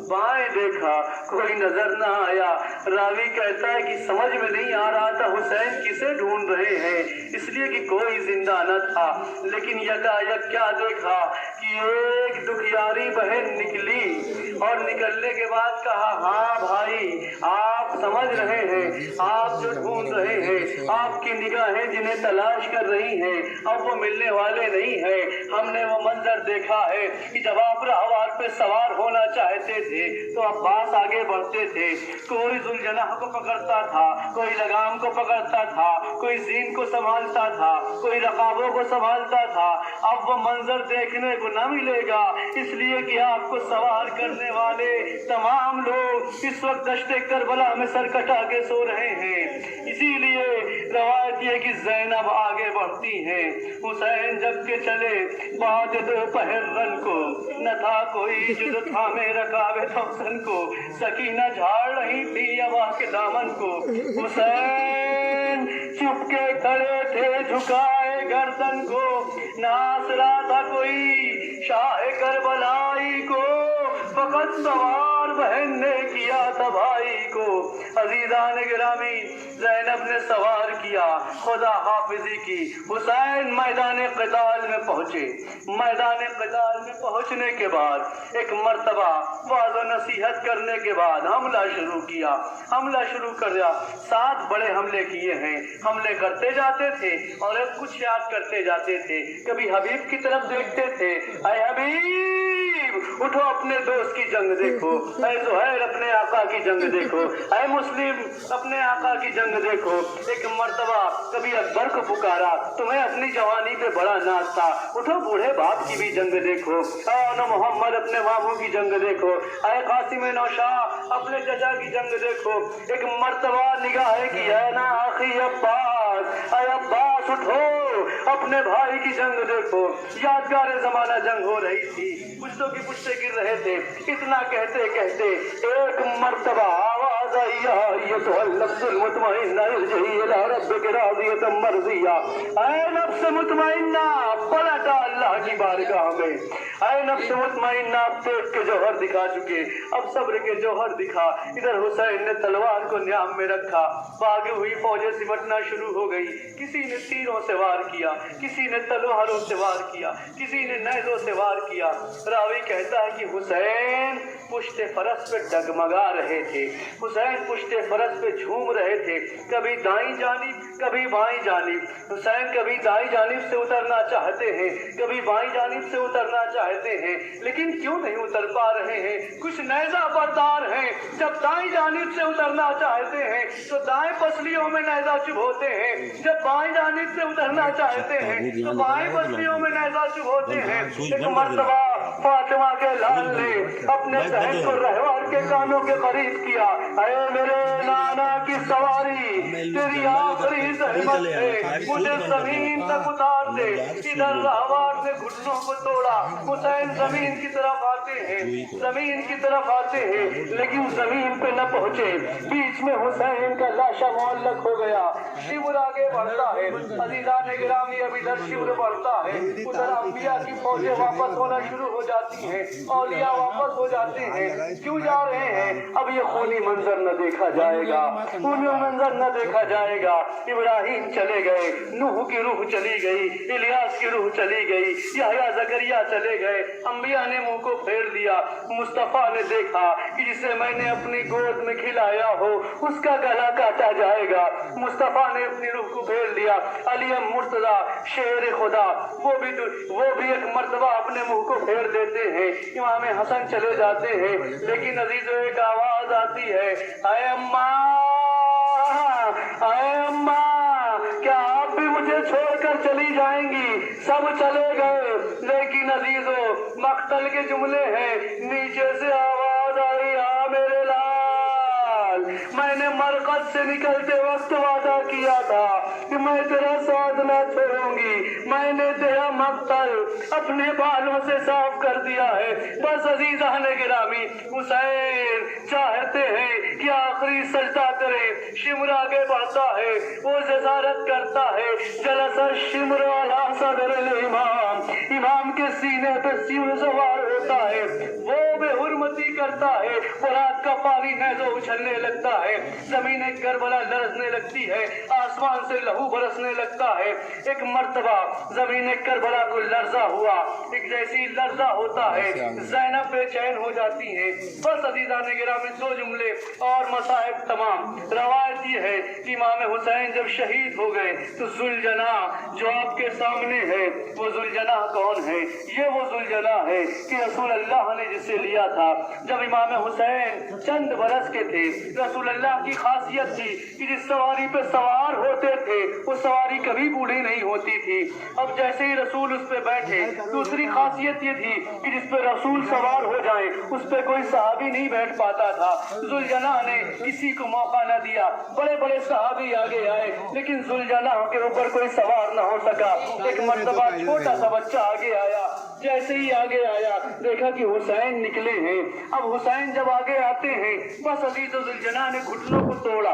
بائیں دیکھا، کوئی نظر نہ آیا۔ راوی کہتا ہے کہ سمجھ میں نہیں آ رہا تھا حسین کسے ڈھونڈ رہے ہیں، اس لیے کہ کوئی زندہ نہ تھا، لیکن یکایک کیا دیکھا کہ ایک دکھیاری بہن نکلی اور نکلنے کے بعد کہا ہاں بھائی آپ سمجھ رہے ہیں، آپ جو ڈھونڈ رہے ہیں، آپ کی نگاہیں جنہیں تلاش کر رہی ہیں اب وہ ملنے والے نہیں ہیں۔ ہم نے وہ منظر دیکھا ہے کہ جب آپ راہوار پہ سوار ہونا چاہتے تھے تو عباس آگے بڑھتے تھے، کوئی ذوالجناح کو پکڑتا تھا، کوئی لگام کو پکڑتا تھا، کوئی زین کو سنبھالتا تھا، کوئی رقابوں کو سنبھالتا تھا۔ اب وہ منظر دیکھنے کو نہ ملے گا، اس لیے کہ آپ کو سوار کرنے والے تمام لوگ اس وقت دشت کربلا میں में सर कटा के सो रहे हैं। इसीलिए रवायत ये कि ज़ैनब आगे बढ़ती हैं। हुसैन जब के चले बाद दोपहर रन को, न था कोई जुद थामे रकाबे तौसन को, सकीना झाड़ रही थी अबा के दामन को। हुसैन चुपके खड़े थे झुकाए गर्दन को, नाच रहा था कोई शाह करबलाई को, फकत सवार बहन ने किया था भाई को। अजीजान गिरामी, ज़ैनब ने सवार किया, खुदा हाफिजी की। हुसैन मैदान क़िताल में पहुंचे। मैदान क़िताल में पहुंचने के बाद एक मर्तबा वाज़ व नसीहत करने के बाद हमला शुरू किया। हमला शुरू कर दिया। 7 बड़े हमले किए हैं। हमले करते जाते थे और अब कुछ याद करते जाते थे। कभी हबीब की तरफ देखते थे, ऐ हबीब उठो अपने दोस्त की जंग देखो, ऐ ज़ुहैर अपने आका की जंग देखो, ऐ मुस्लिम अपने आका की जंग देखो। एक मर्तबा कभी अकबर को पुकारा, तुम्हें अपनी जवानी पे बड़ा नाज था, उठो बूढ़े बाप की भी जंग देखो, ऐ मोहम्मद अपने मामू की जंग देखो, ऐ कासिम नौशाह अपने चचा की जंग देखो। एक मर्तबा निगाह की है ना आखी अब्बास, ऐ अब्बास उठो अपने भाई की जंग देखो। यादगार जमाना जंग हो रही थी, पुश्तों की पुश्ते गिर रहे थे। इतना कहते कहते एक मर्तबा आवाज आई, ये तो नफ्सुल मुतमइन्ना इरजिई इला रब्बिक राज़ियतम मर्ज़िया। ऐ नफ्स मुतमइन्ना पलटा अल्लाह की बारगाह में। ऐ नफ्स मुतमइन्ना, पेट के जौहर दिखा चुके, अब सब्र के जौहर दिखा। इधर हुसैन ने तलवार को न्याम में रखा। भागी हुई फौजें सिमटना शुरू हो गई। किसी ने तीरों से वार किया, किसी ने तलवारों से वार किया, किसी ने नेज़ों से वार किया। रावी कहता है कि हुसैन पुश्ते फरस पे डगमगा रहे थे, हुसैन पुश्ते फरस पे झूम रहे थे, कभी दाईं जानिब कभी बाईं जानिब। हुसैन कभी दाईं जानिब से उतरना चाहते हैं, कभी बाईं जानिब से उतरना चाहते हैं, लेकिन क्यों नहीं उतर पा रहे हैं? कुछ नेज़ा बरदार हैं, जब दाईं जानिब से उतरना चाहते हैं तो दाएं पसलियों में नेज़ा चुभोते हैं, जब बाईं जानिब से उतरना चाहते हैं तो बाएं पसलियों में नेज़ा चुभोते हैं। एक मर्तबा फातिमा के लाल ने अपने बहन को रहवार के कानों के करीब किया, ऐ मेरे नाना की सवारी, तेरी आखिरी ज़हमत है, मुझे जमीन तक उतार दे। इधर रहवार ने घुटनों को तोड़ा। हुसैन जमीन की तरफ आते हैं, जमीन की तरफ आते हैं, लेकिन जमीन पे न पहुंचे। बीच में हुसैन का लाशा मुअल्लक हो गया। शिवर आगे बढ़ता है। अज़ीज़ान गिरामी, अब इधर शिवर बढ़ता है, उधर अंबिया की फौजें वापस होना शुरू हो जाती हैं, औलिया वापस हो जाते हैं। क्यों जा रहे हैं? अब ये खूनी मंजर न देखा जाएगा, खूनी मंजर न देखा जाएगा। इब्राहिम चले गए, नूह की रूह चली गई, इलियास की रूह चली गई, यहया ज़करिया चले गए। अंबिया ने मुंह को फेर लिया। मुस्तफा ने देखा कि जिसे मैंने अपनी गोद में खिलाया हो उसका गला काटा जाएगा। मुस्तफा ने अपनी रूह को फेर लिया। अली मुर्तजा शेर खुदा, वो भी एक मर्तबा अपने मुंह को फेर देते हैं। इमाम हसन चले जाते हैं, लेकिन अजीजों एक आवाज आती है, ऐ अम्मा, ऐ अम्मा, क्या आप भी मुझे छोड़कर चली जाएंगी? सब चले गए, लेकिन अजीजों मक्तल के जुमले हैं। नीचे से आवाज आई, आ मेरे लाल, मैंने मरकज से निकलते वक्त वादा किया था कि मैं तेरा साथ न छोड़ूंगी। मैंने तेरा मक्तल अपने बालों से साफ कर दिया है। बस अजीज़ान गिरामी, हुसैन चाहते हैं कि आखिरी सजदा करे। शिमर आगे बढ़ता है, वो ज़ियारत करता है। जलसा शिमर अला सदर इमाम, इमाम के सीने पे सिर सवार होता है। वो बेहुरमती करता है, फरात का पानी नेज़ों उछलने लगता है, जमीन करबला लरजने लगती है, आसमान से लहू बरसने लगता है। एक मर्तबा जमीन करबला को लर्जा हुआ। एक जैसी लर्जा होता है, ज़ैनब बेचैन हो जाती है। बस अज़ीज़ान गिरामी, 2 जुमले और मसाइब तमाम। रवायत ये है कि इमाम हुसैन जब शहीद हो गए तो जुलजना जो आपके सामने है, वो जुलजना कौन है? ये वो जुलजना है कि रसूल अल्लाह ने जिसे लिया था जब इमाम हुसैन चंद बरस के थे, रसूल अल्लाह की खासियत थी कि जिस सवारी पे सवार होते थे वो सवारी कभी बूढ़ी नहीं होती थी। अब जैसे ही रसूल उस पे बैठे, दूसरी खासियत ये थी कि जिस पे रसूल सवार हो जाए उस पे कोई सहाबी नहीं बैठ पाता था। जुलजना ने किसी को मौका न दिया, बड़े बड़े सहाबी आगे आए लेकिन जुलजना के ऊपर कोई सवार न हो सका। एक मर्तबा छोटा सा बच्चा आगे आया, जैसे ही आगे आया देखा कि हुसैन निकले हैं। अब हुसैन जब आगे आते हैं बस अभी तो जुलजना ने घुटनों को तोड़ा,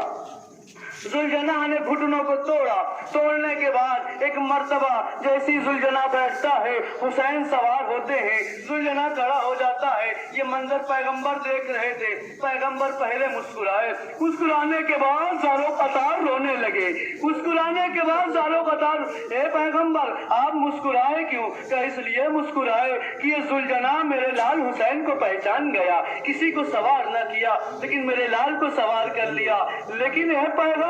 जुलजना ने घुटनों को तोड़ा। तोड़ने के बाद एक मर्तबा जैसी जुलजना बैठता है हुसैन सवार होते हैं, जुलजना खड़ा हो जाता है। ये मंजर पैगंबर देख रहे थे। पैगंबर पहले मुस्कुराए, मुस्कुराने के बाद ज़ारो कतार रोने लगे। मुस्कुराने के बाद ज़ारो कतार, ए पैगंबर आप मुस्कुराए क्यों? क्या इसलिए मुस्कुराए कि ये जुलजना मेरे लाल हुसैन को पहचान गया, किसी को सवार न किया लेकिन मेरे लाल को सवार कर लिया। लेकिन है पैगंबर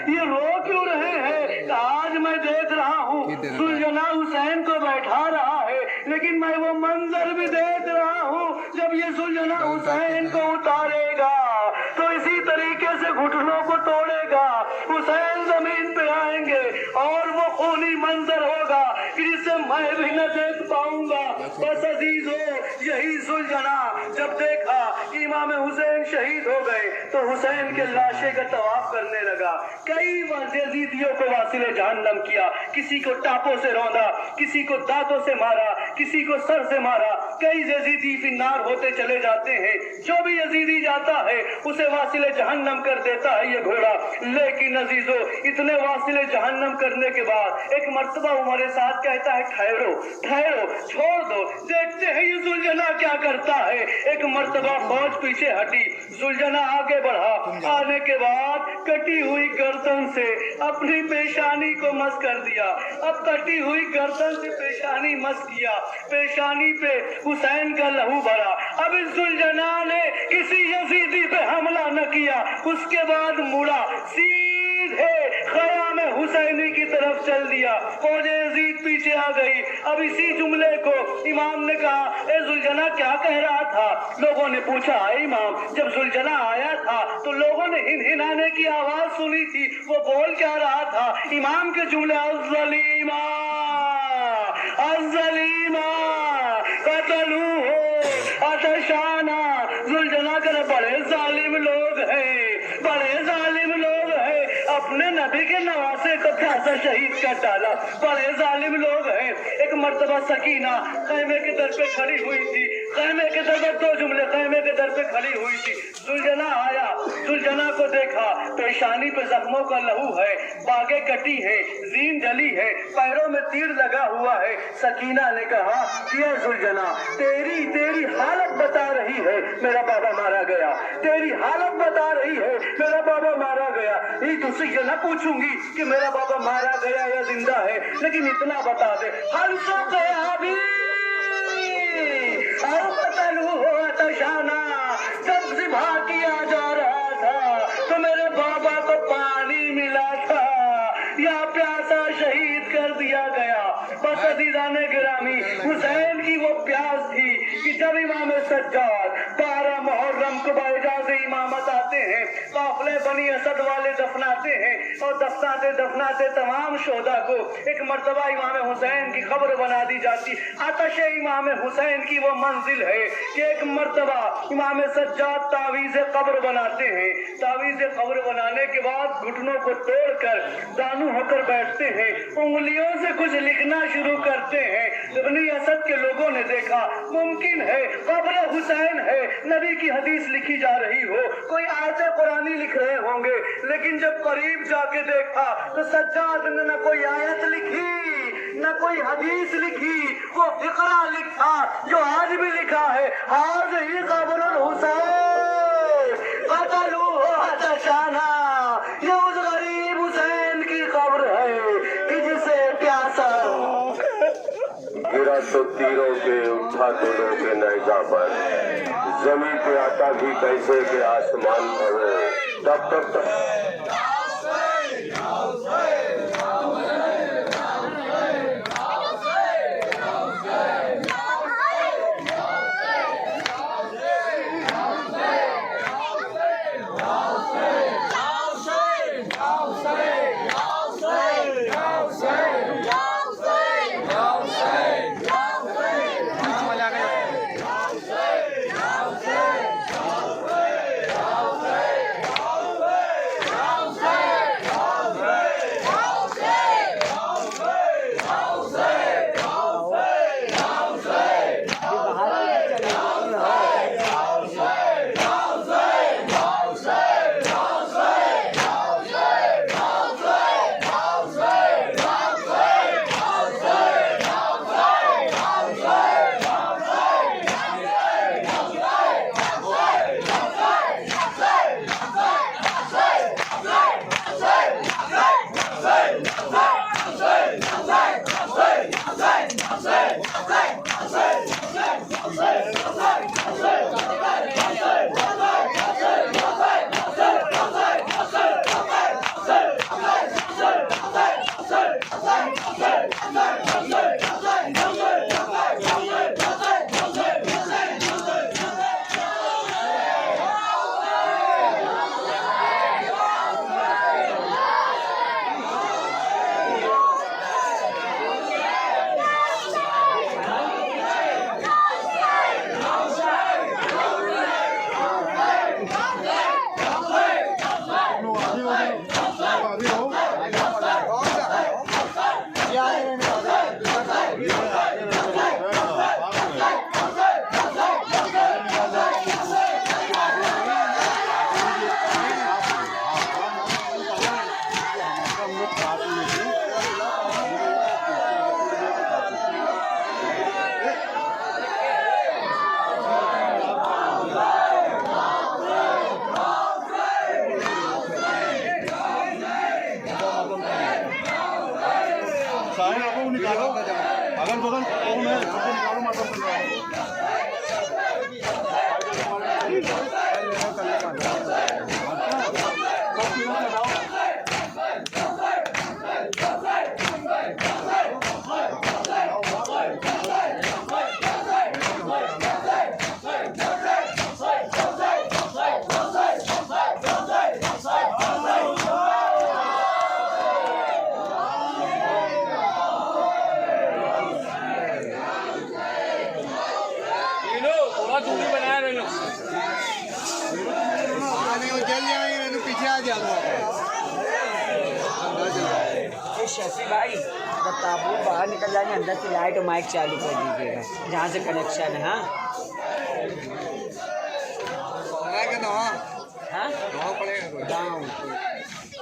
ये रो क्यों रहे हैं? आज मैं देख रहा हूँ जुलजना हुसैन को बैठा रहा है लेकिन मैं वो मंजर भी देख रहा हूँ जब ये जुलजना हुसैन को उतारेगा तो इसी तरीके से घुटनों को तोड़ेगा, हुसैन जमीन पे आएंगे और वो खूनी मंजर होगा कि जिसे मैं भी न देख पाऊंगा। बस अजीजो यही जुलजना जब देखा कि इमाम हुसैन शहीद हो गए तो हुसैन के लाशे का तवाफ करने लगा। कई यजीदियों को वासिले जहन्नम किया, किसी को टापों से रौंदा, किसी को दांतों से मारा, किसी को सर से मारा। कई यजीदी फिन्नार होते चले जाते हैं, जो भी यजीदी जाता है उसे वासिले जहन्नम कर देता है ये घोड़ा। लेकिन अजीजो इतने वासिले जहन्नम करने के बाद एक मर्तबा हमारे साथ कहता है ठहरो ठहरो छोड़ दो, देखते हैं ये जुलजना क्या करता है। एक मर्तबा फौज पीछे हटी, जुलजना आगे बढ़ा, आने के बाद कटी हुई गर्दन से अपनी पेशानी को मस कर दिया। अब कटी हुई गर्दन से पेशानी मस किया, पेशानी पे हुसैन का लहू भरा। अब इस जुलजना ने किसी यजीदी पे हमला न किया, उसके बाद मुड़ा सीधे ख़याम हुसैनी की तरफ चल दिया। फौज यजीद पीछे आ गई। अब इसी जुमले को इमाम ने कहा, ए जुलजना क्या कह रहा था? लोगों ने पूछा, इमाम जब जुलजना आया था तो लोगों ने हिनहिनाने की आवाज सुनी थी, वो बोल क्या रहा था? इमाम के जुमले अज़्ज़लीमा अज़्ज़लीमा क़तलूहु अतशाना। जुलजना करे बड़े जालिम लोग हैं, बड़े जालिम लोग हैं, अपने नबी के नवासे को प्यासा शहीद कर डाला, बड़े जालिम लोग हैं। एक मर्तबा सकीना खैमे के दर पे खड़ी हुई थी, खैमे के दर पे दो जुमले खैमे के दर पे खड़ी हुई थी। जुलजना आया, जुलजना को देखा, पेशानी पे जख्मों का लहू है, बागें कटी है, जीन जली है, पैरों में तीर लगा हुआ है। सकीना ने कहा, ये जुलजना तेरी हालत बता रही है मेरा बाबा मारा गया, तेरी हालत बता रही है मेरा बाबा मारा गया। ये तुझसे ये न पूछूंगी कि मेरा बाबा मारा गया या जिंदा है, लेकिन इतना बता दे, हम सब गया भी जब ज़िबा किया जा रहा था तो मेरे बाबा को पानी मिला था या प्यासा शहीद कर दिया गया। बस अज़ीज़ाने गिरामी हुसैन की वो प्यास थी कि जब इमाम सज्जाद 12 मुहर्रम को बाइजाज़े इमामत आते हैं, काफ़िले बनी असद वाले दफनाते हैं और दफनाते दफनाते तमाम शोहदा को एक मर्तबा इमाम हुसैन की खबर बना दी जाती। आतशे इमाम हुसैन की वो मंजिल है कि एक मर्तबा इमाम सज्जाद तावीज़ कब्र बनाते हैं। तावीज़ कब्र बनाने के बाद घुटनों को तोड़कर दानू होकर बैठते हैं, उंगलियों से कुछ लिखना शुरू करते हैं। बनी असद के लोगों ने देखा मुमकिन है कब्र हुसैन है, नबी की हदीस लिखी जा रही हो, कोई आयत कुरानी लिख रहे होंगे, लेकिन जब करीब जाके देखा तो सज्जाद ने न कोई आयत लिखी न कोई हदीस लिखी, वो फिक्रा लिखा जो आज भी लिखा है, आज ही कब्र हुसैन क़तलूहु अतशाना। ये उस गरीब हुसैन की कब्र है कि जिसे प्यासा गिरा तो तीरों के उठा दोनों के नैजा पर, जमीन पे आता भी कैसे के आसमान पर हो। तब तक शफी भाई जब ताबूत बाहर निकल जाएंगे अंदर से लाइट और माइक चालू कर दीजिएगा जहाँ से कनेक्शन है। हाँ हाँ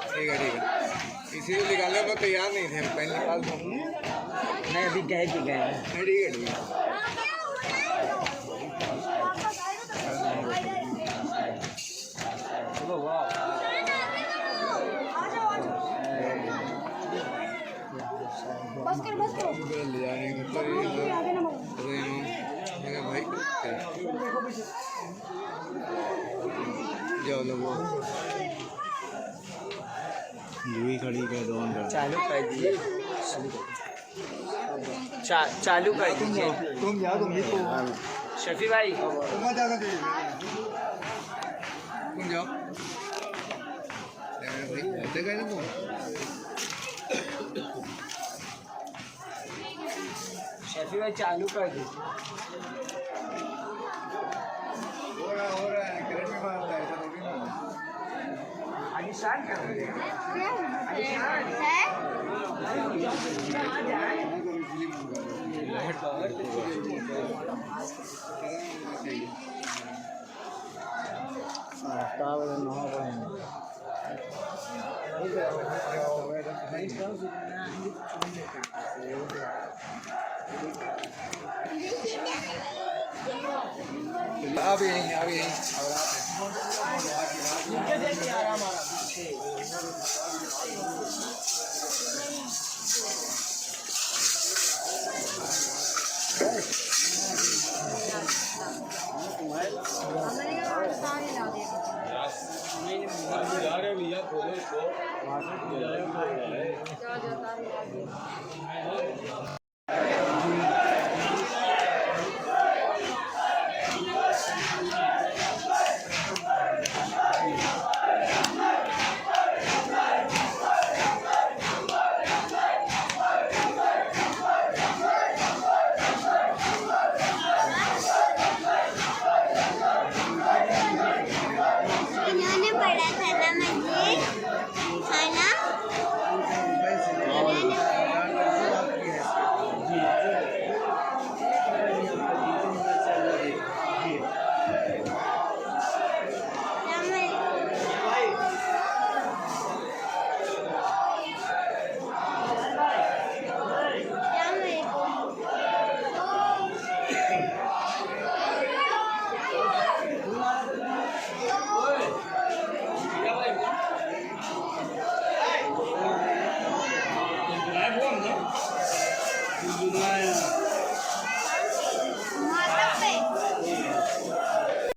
ठीक है इसीलिए निकालने को तैयार नहीं थे, पहले निकाल दो। नहीं अभी गए कि गए हैं। ठीक है बस करो ले जाने का मतलब ये भाई जाओ लोगों लुई खड़ी कर दो चालू कर दीजिए। चालू कर दीजिए। तुम जाओ तुम भी शफी भाई तुम जाओ भाई ऐसे कह तुम शफी भाई चालू कर दीजिए। हो रहा है करंट में मारता है ऐसा थोड़ी ना। आलिशान कर रहे हैं। अब यही